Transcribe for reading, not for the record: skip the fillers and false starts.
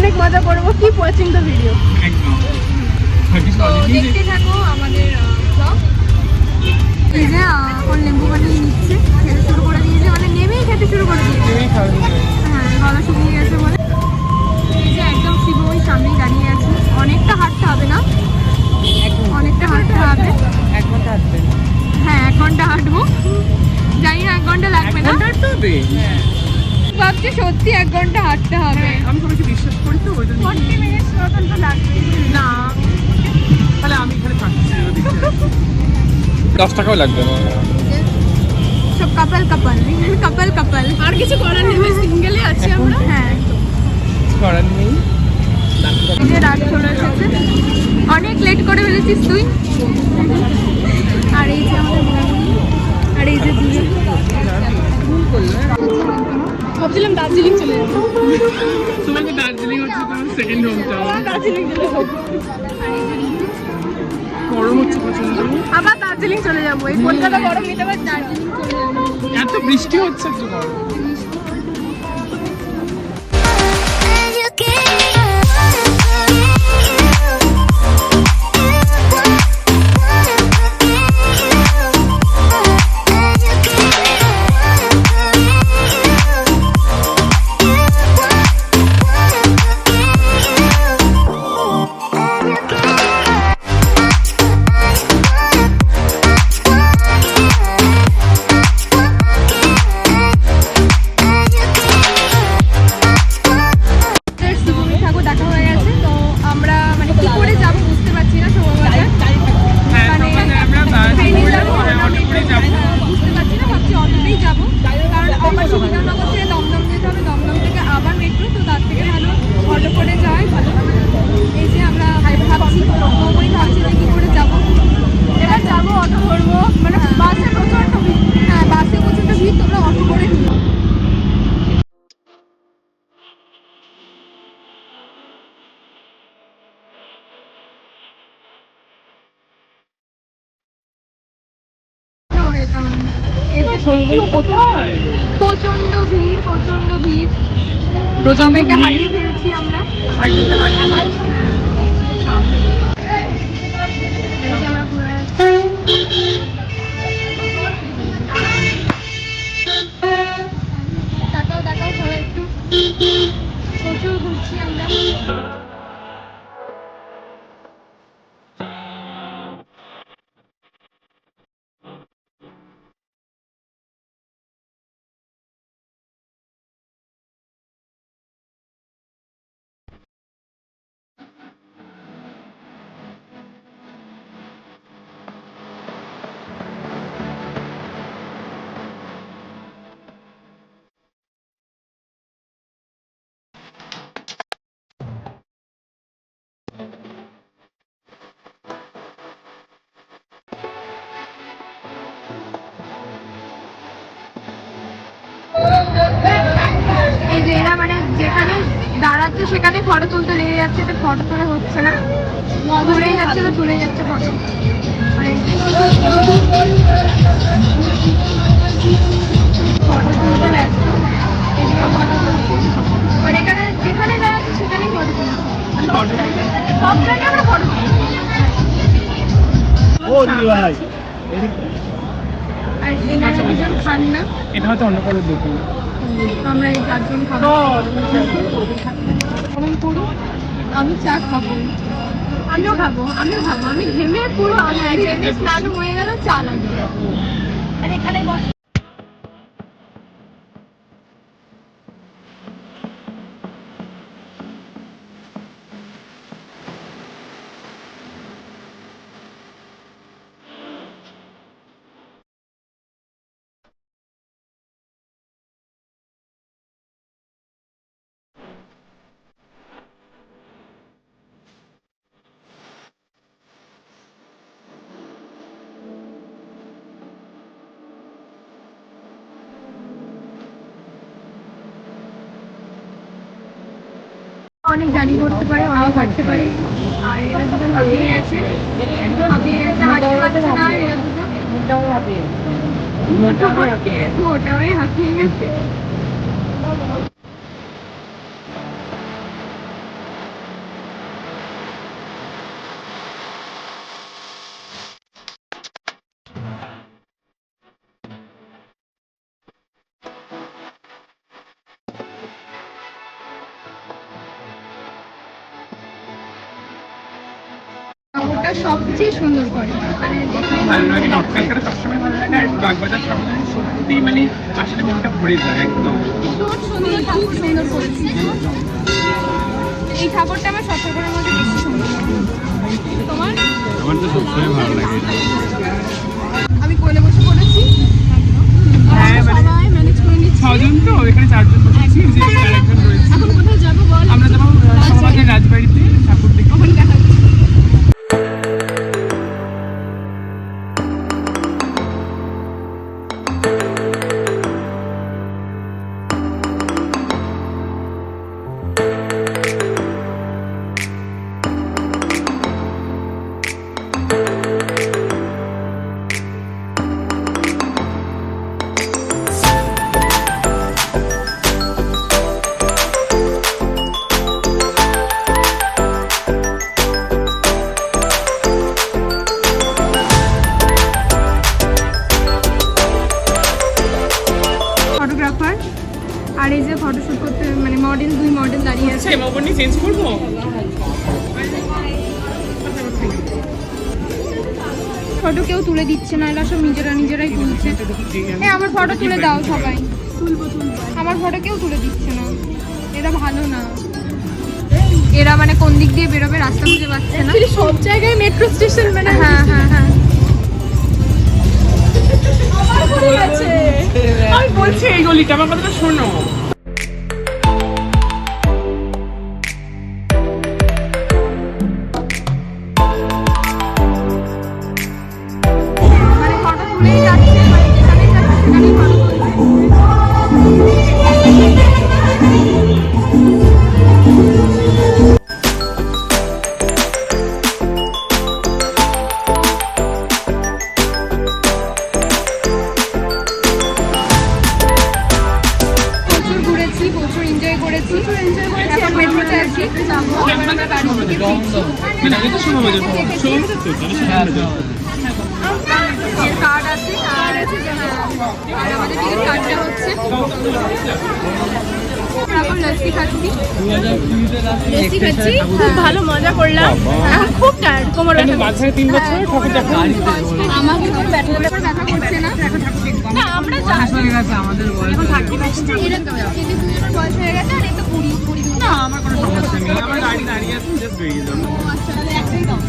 অনেক মজা করবো। Keep watching the video. দেখতে থাকো আমাদের ব্লগ। এই যে এখন লেবু বানিয়ে নিচ্ছে, খেতে শুরু করে দিয়েছে, মানে নেমেই খেতে শুরু করে দিয়েছে। হ্যাঁ, গলা শুকিয়ে গেছে বলে। এই যে একদম শিব ওই সামনেই দাঁড়িয়ে আছে। অনেকটা হাঁটতে হবে না, অনেকটা হাঁটতে হবে। 1 ঘন্টা হাঁটবে। হ্যাঁ 1 ঘন্টা হাঁটবো, জানি না 1 ঘন্টা লাগবে না। ভাবছি সত্যি 1 ঘন্টা হাঁটতে হবে। আমি সবাইকে বিশ্বাস করি তো, ওই জন্য 40 মিনিট মতন তো লাগবে না। তাহলে আমি এখানে থাকছি। 10 টাকাও লাগবে না। সব কাপল কাপল কাপল কাপল, আর কিছু করার নেই, সিঙ্গেলই আছি আমরা। হ্যাঁ করার নেই। এই যে রাত চলে এসেছে, অনেক লেট করে ফেলেছিস তুই। আর এই যে আমাদের বোনামণি, আর এই যে দুজন। ভাবছিলাম দার্জিলিং চলে যাবো। তোমাকে দার্জিলিং হচ্ছে তোমার সেকেন্ড হোম টাউন। দার্জিলিং চলে যাবো। গরম হচ্ছে প্রচন্ড। আবার দার্জিলিং চলে যাবো। এই কলকাতা গরম নিতে আবার দার্জিলিং চলে যাবো। এত বৃষ্টি হচ্ছে একটু গরম। প্রচন্ড ভিড়, প্রচন্ড ভিড়। প্রচন্ডকে হারিয়ে ফেলছি আমরা। তাকাও তাকাও সবাই একটু, প্রচুর ঘুরছি আমরা। এই যে এরা মানে যেখানে দাঁড়াচ্ছে সেখানে ফটো তুলতে লেগে যাচ্ছে, তো ফটো তোলা হচ্ছে না, ঘুরেই যাচ্ছে তো চলে যাচ্ছে ফটো। ফটো তুলতে ব্যস্ত, এদিকে ফটো তুলছে। আর এখানে যেখানে দাঁড়াচ্ছে সেখানেই ফটো তুলছে, সব জায়গায় আমরা ফটো তুলি। আর এখানে দুজন খান না, এটা হয়তো অন্য কারোর দোকান। আমরা এই 4 জন খাবো। আমি চা খাবো, আমিও খাবো, আমি ঘেমে পুরো স্নান হয়ে গেল, চা লাগবে। আর এখানে অনেক জার্নি করতে পারে, অনেক হাঁটতে পারে। আর এরা দুজন হাঁপিয়ে গেছে, হাঁপিয়ে গেছে, হাঁটতে পারছে না। এরা দুজন মোটামুটি হাঁপিয়ে গেছে। ওটা সবচেয়ে সুন্দর করে, মানে দেখে ভালো লাগে, নর্থ ক্যালকাটা সবসময় ভালো লাগে। আর বাগবাজার সবসময় সত্যি মানে আসলে মনটা ভরে যায় একদম। ভীষণ সুন্দর ঠাকুর, সুন্দর করেছে। এই ঠাকুরটা আমার সব ঠাকুরের মধ্যে বেশি সুন্দর লাগে। তোমার? আমার তো সবসময় ভালো লাগে। আমি কোলে বসে পড়েছি, হ্যাঁ, আমরা মানে- সবাই ম্যানেজ করে নিচ্ছি। 6 জন তো, এখানে 4 জন বসেছি, যে আরেকজন রয়েছে। এখন কোথায় যাবো বল? আমরা যাবো সমাজের রাজবাড়িতে ঠাকুর দেখতে। ওখানে দেখা হচ্ছে। ফটোগ্রাফার আর এই যে ফটোশুট করতে মানে মডেল, 2 মডেল দাঁড়িয়ে আছে। হেমাবনি চেঞ্জ করবো? ফটো কেউ তুলে দিচ্ছে না, এরা সব নিজেরাই তুলছে। আমার ফটো তুলে দাও সবাই। আমার ফটো কেউ তুলে দিচ্ছে না, এরা ভালো না। এরা মানে কোন দিক দিয়ে বেরোবে রাস্তা খুঁজে পাচ্ছে না। সব জায়গায় মেট্রো স্টেশন মানে হ্যাঁ হ্যাঁ হ্যাঁ, আমি বলছি এই গলিটা, আমার কথাটা শোনো। মানে ফটো তুলেই যাচ্ছে, মানে যেখানেই যাচ্ছে সেখানেই ফটো তুলছে। প্রচুর ঘুরেছি, প্রচুর এনজয় করেছি। এখন মেট্রোতে আছি, যাবো এবার আমরা বাড়ি থেকে ফিরছি। না, এটা শোনো বাজে শোনো কার্ড আছে, কার্ড আছে যে হ্যাঁ, আর আমাদের টিকিট কাটটা হচ্ছে। তারপর লস্যি খাচ্ছি। বেশি খাচ্ছি, খুব ভালো মজা করলাম। এখন খুব টায়ার্ড, কোমর ব্যথা করছে। মাঝখানে 3 বছর ঠাকুর দেখা আমাকে তো ব্যথা করছে না। না আমরা আমাদের বয়স এদের দুজনের বয়স হয়ে গেছে আর এটা 20 না, আমার কোনো সমস্যা নেই। আমার গাড়ি দাঁড়িয়ে আছে, জাস্ট বেরিয়ে যাবো। আচ্ছা, তাহলে একটাই দাও।